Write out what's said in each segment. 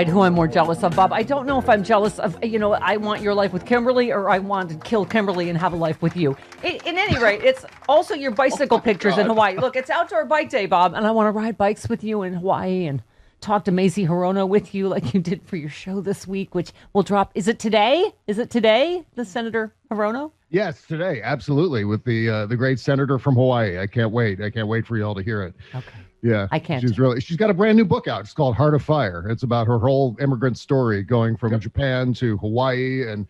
Who I'm more jealous of, Bob. I don't know if I'm jealous of, I want your life with Kimberly or I want to kill Kimberly and have a life with you. In any rate, it's also your bicycle pictures in Hawaii. Look, it's outdoor bike day, Bob, and I want to ride bikes with you in Hawaii and talk to Mazie Hirono with you like you did for your show this week, which will drop. Is it today? The Senator Hirono? Yes, today. Absolutely. With the great senator from Hawaii. I can't wait. For y'all to hear it. Okay. Yeah, I can't. She's got a brand new book out. It's called Heart of Fire. It's about her whole immigrant story, going from Japan to Hawaii and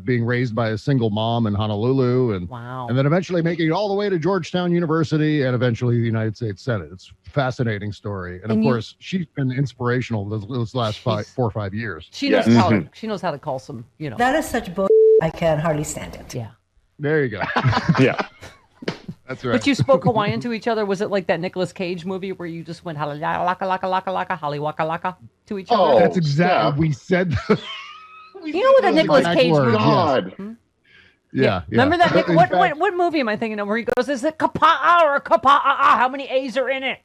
being raised by a single mom in Honolulu, and then eventually making it all the way to Georgetown University and eventually the United States Senate. It's a fascinating story, and of course, she's been inspirational those last 4 or 5 years. She knows how to call some. That is such bull. I can hardly stand it. Yeah. There you go. Yeah. That's right. But you spoke Hawaiian to each other. Was it like that Nicolas Cage movie where you just went laka laka laka laka haliwaka laka to each other? Oh, that's exactly. We said. You know what a Nicolas Cage movie? God. Yes. Yeah. Remember that? What movie am I thinking of where he goes, is it kapa'a or kapa'a? How many A's are in it?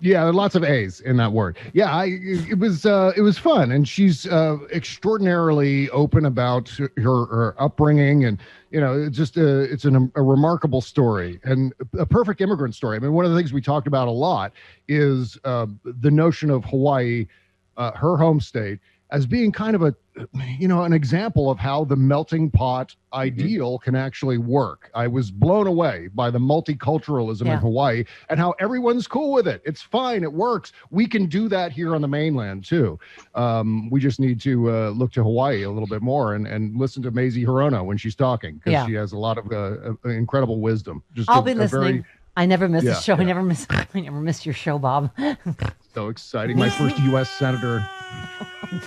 Yeah, there are lots of A's in that word. Yeah, it was fun, and she's extraordinarily open about her upbringing, and it's a remarkable story and a perfect immigrant story. I mean, one of the things we talked about a lot is the notion of Hawaii, her home state, as being kind of an example of how the melting pot ideal can actually work. I was blown away by the multiculturalism in Hawaii and how everyone's cool with it. It's fine. It works. We can do that here on the mainland too. We just need to look to Hawaii a little bit more and listen to Mazie Hirono when she's talking, because she has a lot of incredible wisdom. I'll be listening. I never miss the show. I never miss your show, Bob. So exciting. My first U.S. senator.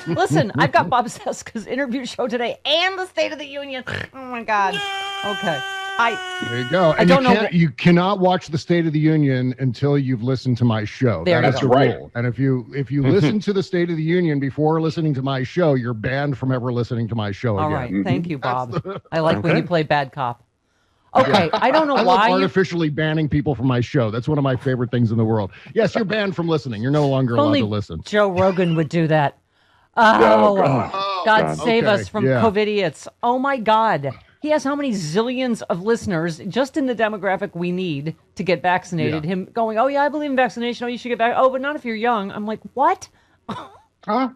Listen, I've got Bob Cesca's interview show today and the State of the Union. Oh my God. Okay. There you go. And you cannot watch the State of the Union until you've listened to my show. That's the rule. And if you listen to the State of the Union before listening to my show, you're banned from ever listening to my show again. All right. Thank you, Bob. I like when you play bad cop. Okay, I don't know why. I love artificially banning people from my show. That's one of my favorite things in the world. Yes, you're banned from listening. You're no longer allowed to listen. Joe Rogan would do that. God save us from COVIDiots. Oh, my God. He has how many zillions of listeners just in the demographic we need to get vaccinated? Yeah. Him going, oh, yeah, I believe in vaccination. Oh, you should get back. Oh, but not if you're young. I'm like, what? Huh?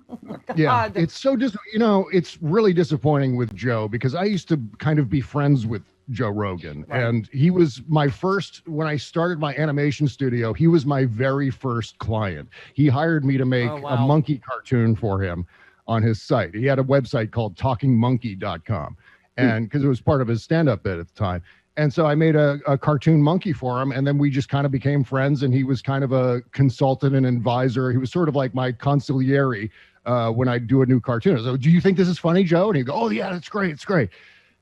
Yeah, it's so it's really disappointing with Joe, because I used to kind of be friends with Joe Rogan, and he was my first, when I started my animation studio, he was my very first client. He hired me to make a monkey cartoon for him on his site. He had a website called talkingmonkey.com, and because it was part of his stand-up bit at the time. And so I made a cartoon monkey for him, and then we just kind of became friends, and he was kind of a consultant and advisor. He was sort of like my consigliere when I do a new cartoon. So, do you think this is funny, Joe? And he'd go, oh, yeah, that's great. It's great.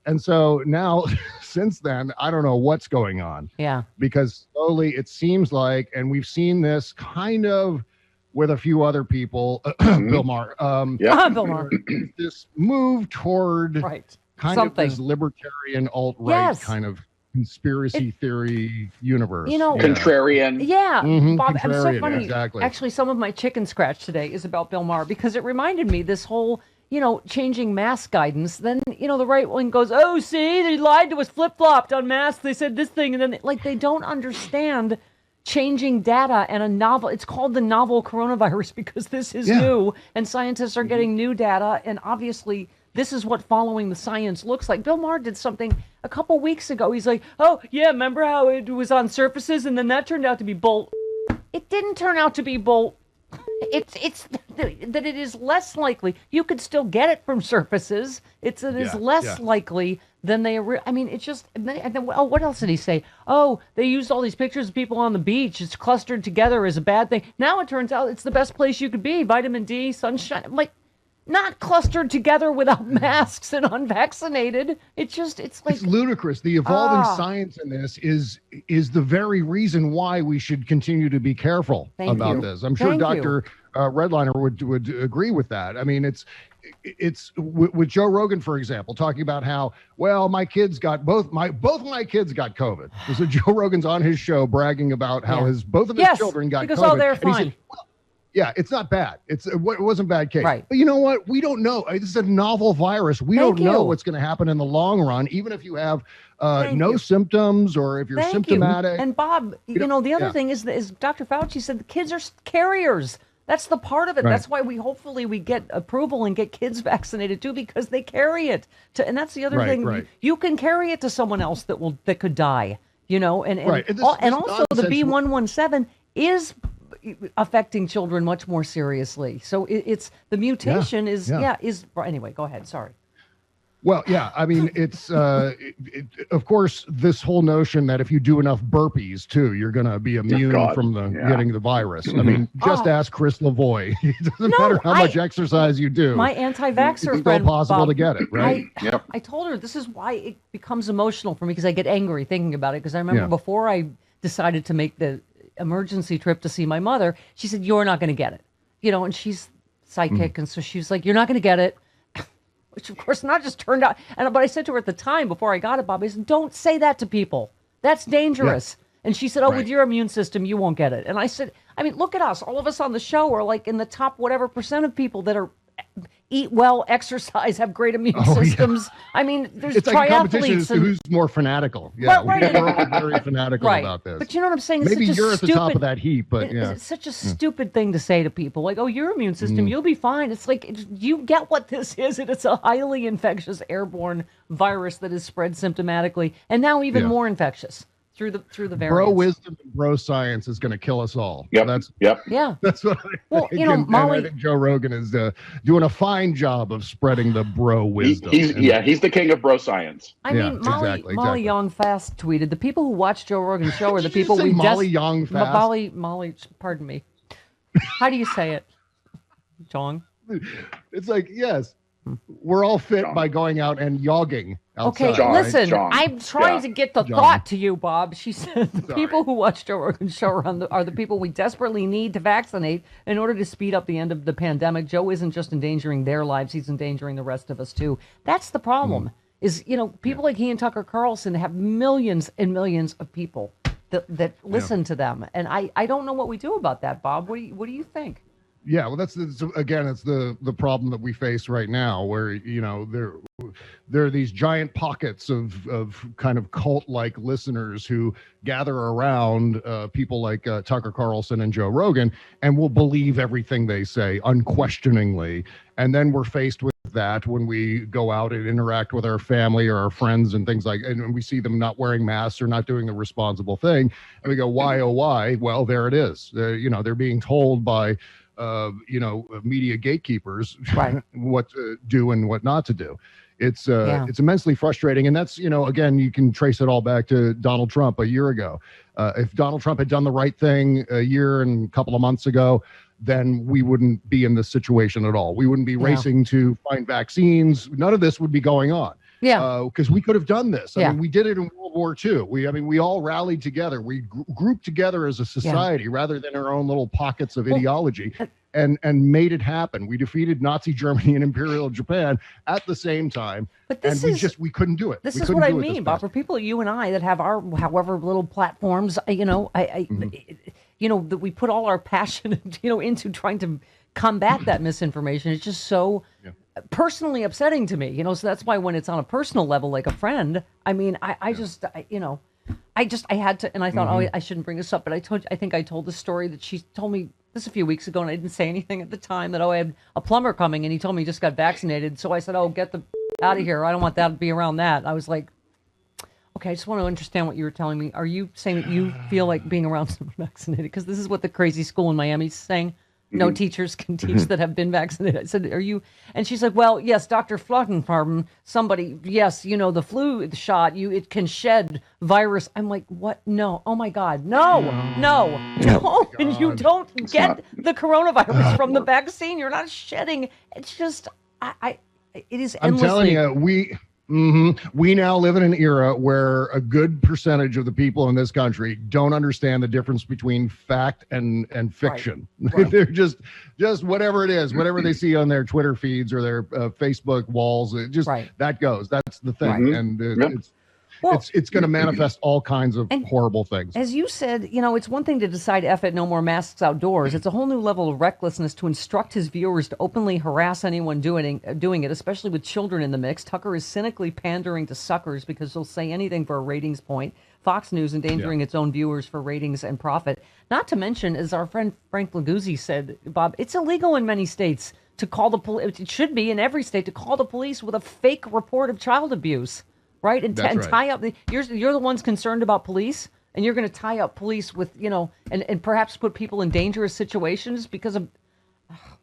And so now, since then, I don't know what's going on. Yeah. Because slowly it seems like, and we've seen this kind of with a few other people, Bill Maher. Bill Maher. This move toward kind of this libertarian alt-right kind of conspiracy theory universe. Contrarian. Yeah. Bob, contrarian, I'm so funny. Exactly. Actually, some of my chicken scratch today is about Bill Maher, because it reminded me this whole changing mask guidance. Then, the right wing goes, oh, see, they lied to us, flip-flopped on masks. They said this thing. And then, they don't understand changing data and a novel. It's called the novel coronavirus because this is new, and scientists are getting new data. And obviously, this is what following the science looks like. Bill Maher did something a couple weeks ago. He's like, oh, yeah, remember how it was on surfaces and then that turned out to be bull. It didn't turn out to be bull. It's that it is less likely. You could still get it from surfaces. It is less likely than they. It's just. What else did he say? Oh, they used all these pictures of people on the beach. It's clustered together as a bad thing. Now it turns out it's the best place you could be. Vitamin D, sunshine. I'm like, not clustered together without masks and unvaccinated. It's like it's ludicrous. The evolving science in this is the very reason why we should continue to be careful about this. I'm sure Dr. Redliner would agree with that. I mean, it's with Joe Rogan, for example, talking about how, well, my kids got both of my kids got COVID. So Joe Rogan's on his show bragging about how both of his children got because COVID. They're fine. Said, well, yeah, it's not bad. It wasn't a bad case. Right. But you know what? We don't know. This is a novel virus. We don't know what's going to happen in the long run, even if you have no symptoms or if you're symptomatic. And Bob, the other thing is Dr. Fauci said the kids are carriers. That's the part of it. Right. That's why hopefully we get approval and get kids vaccinated too, because they carry it. And that's the other thing. Right. You can carry it to someone else that could die. And also the B117 is affecting children much more seriously. So it's the mutation is anyway. Go ahead. Sorry. Well, yeah, I mean, it's, of course, this whole notion that if you do enough burpees, too, you're going to be immune from getting the virus. I mean, just ask Chris Lavoie. It doesn't matter how much exercise you do. My anti-vaxxer it's friend, still possible Bob, to get it, right? I told her this is why it becomes emotional for me, because I get angry thinking about it, because I remember before I decided to make the emergency trip to see my mother, she said, you're not going to get it. And she's psychic, and so she was like, you're not going to get it. Which, of course, not just turned out. But I said to her at the time, before I got it, Bob, I said, don't say that to people. That's dangerous. Yeah. And she said, with your immune system, you won't get it. And I said, I mean, look at us. All of us on the show are like in the top whatever percent of people that are eat well, exercise, have great immune systems. Yeah. I mean, there's it's triathletes. Like competition is who's more fanatical. Yeah, we're all very fanatical about this. But you know what I'm saying? It's maybe you're at the top of that heap, but it's such a stupid thing to say to people. Like, oh, your immune system, you'll be fine. It's like, you get what this is, and it's a highly infectious airborne virus that is spread symptomatically, and now even more infectious through the variants. Bro wisdom and bro science is going to kill us all. Yep. That's what I think. Molly, and I think Joe Rogan is doing a fine job of spreading the bro wisdom. He's the king of bro science. I mean, Molly Young Fast tweeted, the people who watch Joe Rogan's show are the people we Molly Young Fast. Molly, pardon me. How do you say it? Jong? It's like, yes. We're all fit by going out and yogging outside. Okay, listen, I'm trying to get the thought to you, Bob. She said the people who watch Joe Rogan's show are the people we desperately need to vaccinate in order to speed up the end of the pandemic. Joe isn't just endangering their lives, he's endangering the rest of us too. That's the problem. Is, people like he and Tucker Carlson have millions and millions of people that listen to them. And I don't know what we do about that, Bob. What do you think? Yeah, well, it's the problem that we face right now, where there are these giant pockets of kind of cult-like listeners who gather around people like Tucker Carlson and Joe Rogan and will believe everything they say unquestioningly, and then we're faced with that when we go out and interact with our family or our friends and things and we see them not wearing masks or not doing the responsible thing, and we go, why, oh, why? Well, there it is. They're being told by media gatekeepers what to do and what not to do. It's immensely frustrating. And that's, again, you can trace it all back to Donald Trump a year ago. If Donald Trump had done the right thing a year and a couple of months ago, then we wouldn't be in this situation at all. We wouldn't be racing to find vaccines. None of this would be going on. Yeah, because we could have done this. I mean, we did it in World War II. We all rallied together. We grouped together as a society rather than our own little pockets of ideology, and made it happen. We defeated Nazi Germany and Imperial Japan at the same time, we couldn't do it. This is what I mean, Bob. For people, you and I, that have our however little platforms, that we put all our passion, into trying to combat that misinformation. It's just so personally upsetting to me, so that's why when it's on a personal level, like a friend, I mean, I had to, and I thought, I shouldn't bring this up, but I think I told the story that she told me this a few weeks ago, and I didn't say anything at the time, that, I had a plumber coming, and he told me he just got vaccinated, so I said, get the out of here, I don't want that to be around that. I was like, okay, I just want to understand what you were telling me. Are you saying that you feel like being around someone vaccinated? Because this is what the crazy school in Miami is saying. No teachers can teach that have been vaccinated. I said, are you? And she's like, well, yes, Dr. Fluttenfarben, somebody, yes, the flu shot, it can shed virus. I'm like, what? No. Oh my God. No. And you don't get the coronavirus from the vaccine. You're not shedding. It's just, it is endlessly. I'm telling you, we now live in an era where a good percentage of the people in this country don't understand the difference between fact and fiction. Right. They're just whatever it is, whatever they see on their Twitter feeds or their Facebook walls. That goes. That's the thing, and it's going to manifest all kinds of horrible things. As you said, it's one thing to decide F it, no more masks outdoors. It's a whole new level of recklessness to instruct his viewers to openly harass anyone doing it, especially with children in the mix. Tucker is cynically pandering to suckers because he'll say anything for a ratings point. Fox News endangering its own viewers for ratings and profit. Not to mention, as our friend Frank Leguzzi said, Bob, it's illegal in many states to call the police. It should be in every state to call the police with a fake report of child abuse. Right? And tie up you're the ones concerned about police, and you're going to tie up police with, and perhaps put people in dangerous situations because of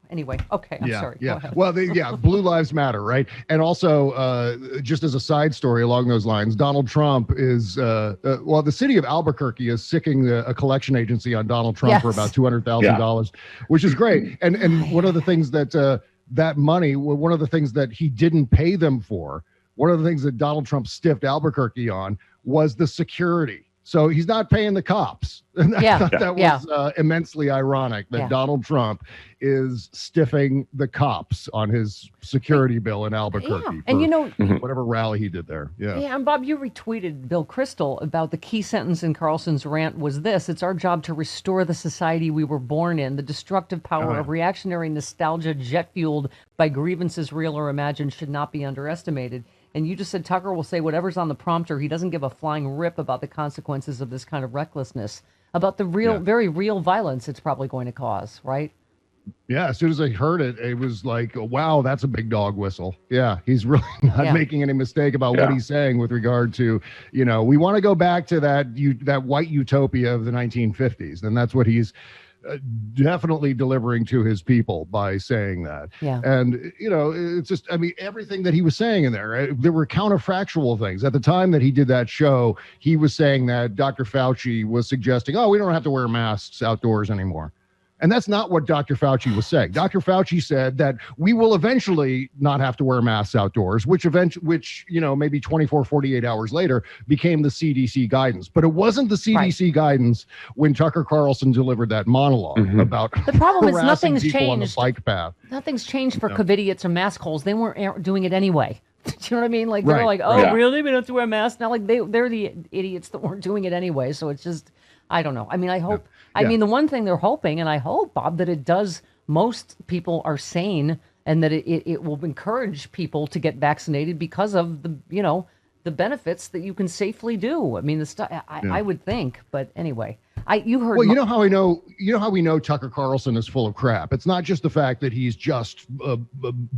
anyway. Okay. I'm sorry. Yeah. Well, Blue Lives Matter. Right. And also, just as a side story along those lines, Donald Trump is the city of Albuquerque is sicking a collection agency on Donald Trump for about $200,000, which is great. And one of the things that money, one of the things that he didn't pay them for, one of the things that Donald Trump stiffed Albuquerque on was the security. So he's not paying the cops. And I thought that was immensely ironic that Donald Trump is stiffing the cops on his security bill in Albuquerque. And whatever rally he did there. Yeah. And Bob, you retweeted Bill Kristol about the key sentence in Carlson's rant was this: it's our job to restore the society we were born in. The destructive power of reactionary nostalgia, jet fueled by grievances real or imagined, should not be underestimated. And you just said Tucker will say whatever's on the prompter. He doesn't give a flying rip about the consequences of this kind of recklessness, about the very real violence it's probably going to cause, right? Yeah, as soon as I heard it, it was like, wow, that's a big dog whistle. Yeah, he's really not making any mistake about what he's saying with regard to, we want to go back to that white utopia of the 1950s. And that's what he's definitely delivering to his people by saying that. Yeah. And, it's just, everything that he was saying in there were counterfactual things. At the time that he did that show, he was saying that Dr. Fauci was suggesting, we don't have to wear masks outdoors anymore. And that's not what Dr. Fauci was saying. Dr. Fauci said that we will eventually not have to wear masks outdoors, which maybe 24, 48 hours later became the CDC guidance. But it wasn't the CDC guidance when Tucker Carlson delivered that monologue about the problem is nothing's people on the changed. Bike path. Nothing's changed for COVIDiots and mask holes. They weren't doing it anyway. Do you know what I mean? Like, they're like, really? We don't have to wear masks now? Like, they're the idiots that weren't doing it anyway. So it's just, I don't know. I hope, the one thing they're hoping, and I hope, Bob, that it does, most people are sane and that it will encourage people to get vaccinated because of the benefits that you can safely do. The stuff, I would think, but anyway. You heard. Well, how we know Tucker Carlson is full of crap. It's not just the fact that he's just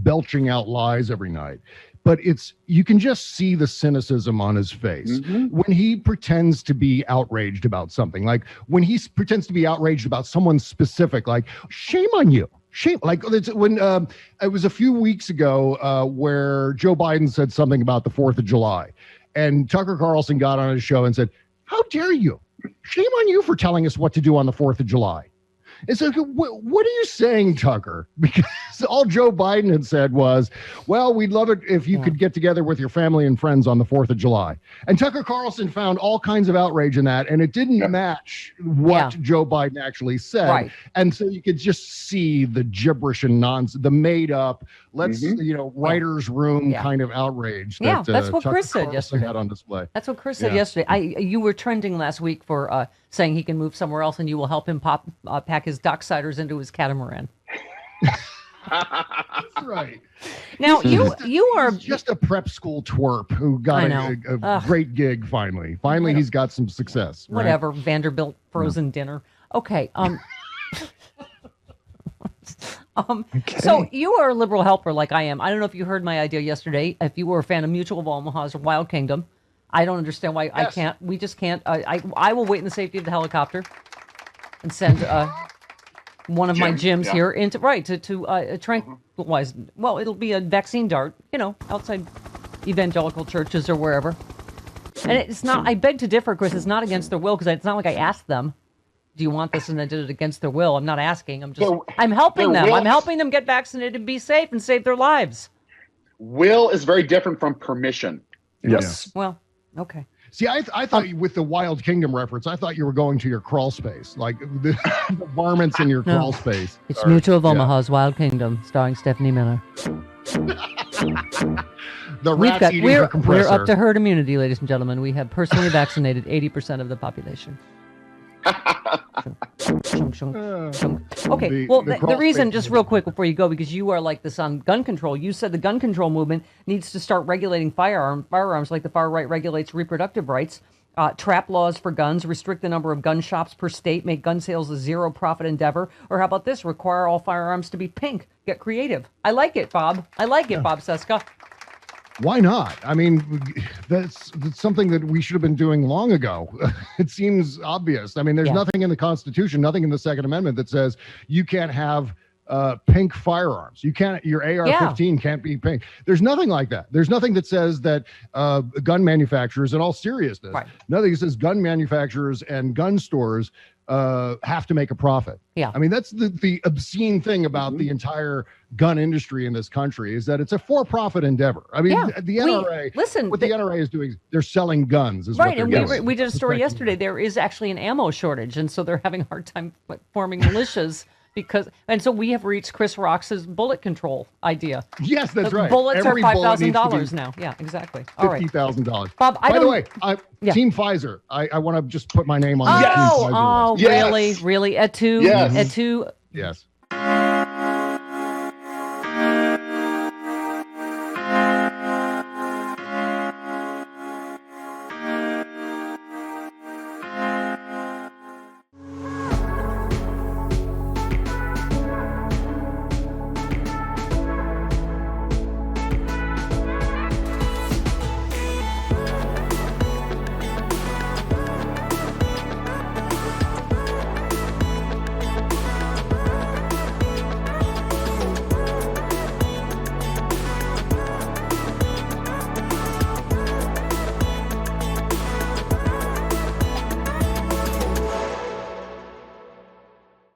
belching out lies every night, but you can just see the cynicism on his face when he pretends to be outraged about something. Like when he pretends to be outraged about someone specific, like shame on you. Shame. Like when it was a few weeks ago where Joe Biden said something about the 4th of July, and Tucker Carlson got on his show and said, "How dare you? Shame on you for telling us what to do on the 4th of July." It's like, what are you saying, Tucker? Because all Joe Biden had said was, well, we'd love it if you could get together with your family and friends on the 4th of July. And Tucker Carlson found all kinds of outrage in that, and it didn't match what Joe Biden actually said. Right. And so you could just see the gibberish and nonsense, the made up, writer's room kind of outrage. That's what Tucker Chris said Carlson yesterday. had on display. That's what Chris said yesterday. You were trending last week for saying he can move somewhere else and you will help him pack his docksiders into his catamaran. That's right. Now you are just a prep school twerp who got a great gig finally. Finally, he's got some success. Right? Whatever, Vanderbilt frozen dinner. Okay. So you are a liberal helper like I am. I don't know if you heard my idea yesterday. If you were a fan of Mutual of Omaha's or Wild Kingdom, I don't understand why I can't. We just can't. I will wait in the safety of the helicopter and send one of my gyms yeah. here into to tranquilize. Well, it'll be a vaccine dart, outside evangelical churches or wherever. And it's not. I beg to differ, Chris. It's not against their will because it's not like I asked them, "Do you want this?" and I did it against their will. I'm not asking. I'm helping them. I'm helping them get vaccinated and be safe and save their lives. Will is very different from permission. Yes. Yeah. Well, okay. See, I thought with the Wild Kingdom reference, I thought you were going to your crawl space, like the varmints in your crawl space. It's Mutual of Omaha's Wild Kingdom, starring Stephanie Miller. The rats eating her compressor. We're up to herd immunity, ladies and gentlemen. We have personally vaccinated 80% of the population. Okay, the reason, just real quick before you go, because you are like this on gun control. You said the gun control movement needs to start regulating firearms like the far right regulates reproductive rights, trap laws for guns, restrict the number of gun shops per state, make gun sales a zero profit endeavor, or how about this, require all firearms to be pink. Get creative. I like it, Bob. I like it, Bob Cesca. Why not? I mean, that's something that we should have been doing long ago. It seems obvious. I mean, there's nothing in the Constitution, nothing in the Second Amendment that says you can't have pink firearms. You can't. Your AR-15 can't be pink. There's nothing like that. There's nothing that says that gun manufacturers, in all seriousness, nothing that says gun manufacturers and gun stores have to make a profit. Yeah. I mean, that's the obscene thing about the entire gun industry in this country is that it's a for-profit endeavor. I mean, the NRA, what the NRA is doing, they're selling guns. Is right, what they're and we did a story yesterday. There is actually an ammo shortage, and so they're having a hard time forming militias. And so we have reached Chris Rock's bullet control idea. Yes, that's right. Bullets are $5,000 now. Yeah, exactly. All right. $50,000. Bob, by the way, Team Pfizer. I want to just put my name on the Team Pfizer list. Really? Really? At two? Yes. At two? Yes.